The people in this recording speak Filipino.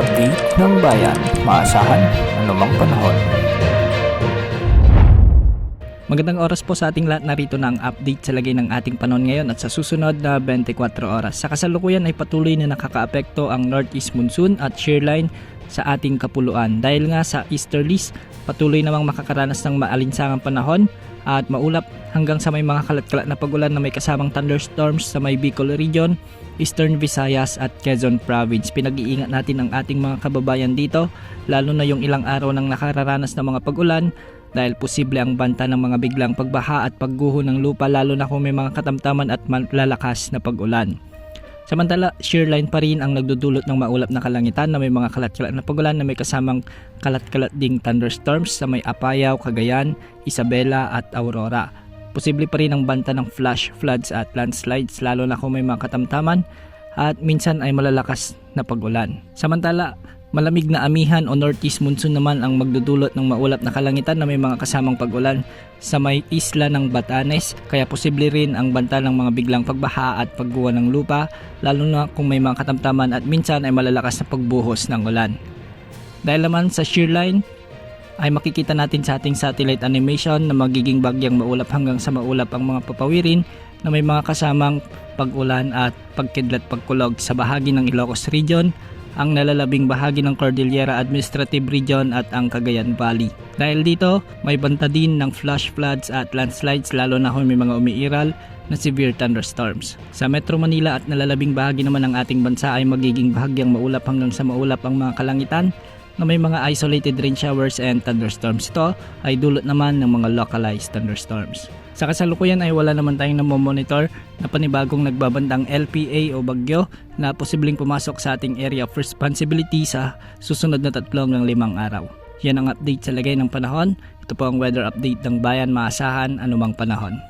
update ng bayan, maasahan anumang panahon. Magandang oras po sa ating lahat, narito na ang update sa lagay ng ating panahon ngayon at sa susunod na 24 oras. Sa kasalukuyan ay patuloy na nakakaapekto ang northeast monsoon at shear line sa ating kapuluan. Dahil nga sa easterlies, patuloy namang makakaranas ng maalinsangang panahon at maulap hanggang sa may mga kalat-kalat na pagulan na may kasamang thunderstorms sa may Bicol region, Eastern Visayas at Quezon Province. Pinag-iingat natin ang ating mga kababayan dito, lalo na yung ilang araw nang nakararanas ng mga pagulan dahil posible ang banta ng mga biglang pagbaha at pagguho ng lupa, lalo na kung may mga katamtaman at malalakas na pag-ulan. Samantala, shear line pa rin ang nagdudulot ng maulap na kalangitan na may mga kalat-kalat na pagulan na may kasamang kalat-kalat ding thunderstorms sa may Apayao, Cagayan, Isabela at Aurora. Posible pa rin ang banta ng flash floods at landslides, lalo na kung may mga katamtaman at minsan ay malalakas na pag-ulan. Samantala, malamig na amihan o northeast monsoon naman ang magdudulot ng maulap na kalangitan na may mga kasamang pag-ulan sa may isla ng Batanes, kaya posible rin ang banta ng mga biglang pagbaha at pagguho ng lupa, lalo na kung may mga katamtaman at minsan ay malalakas na pagbuhos ng ulan. Dahil naman sa shear line ay makikita natin sa ating satellite animation na magiging bagyang maulap hanggang sa maulap ang mga papawirin na may mga kasamang pag-ulan at pagkidlat pagkulog sa bahagi ng Ilocos Region, ang nalalabing bahagi ng Cordillera Administrative Region at ang Cagayan Valley. Dahil dito, may banta din ng flash floods at landslides, lalo na kung may mga umiiral na severe thunderstorms. Sa Metro Manila at nalalabing bahagi naman ng ating bansa ay magiging bahagyang maulap hanggang sa maulap ang mga kalangitan na may mga isolated rain showers and thunderstorms. Ito ay dulot naman ng mga localized thunderstorms. Sa kasalukuyan ay wala naman tayong namomonitor na panibagong nagbabandang LPA o bagyo na posibleng pumasok sa ating area of responsibility sa susunod na 3 ng 5 araw. Yan ang update sa lagay ng panahon. Ito po ang weather update ng bayan, maasahan anumang panahon.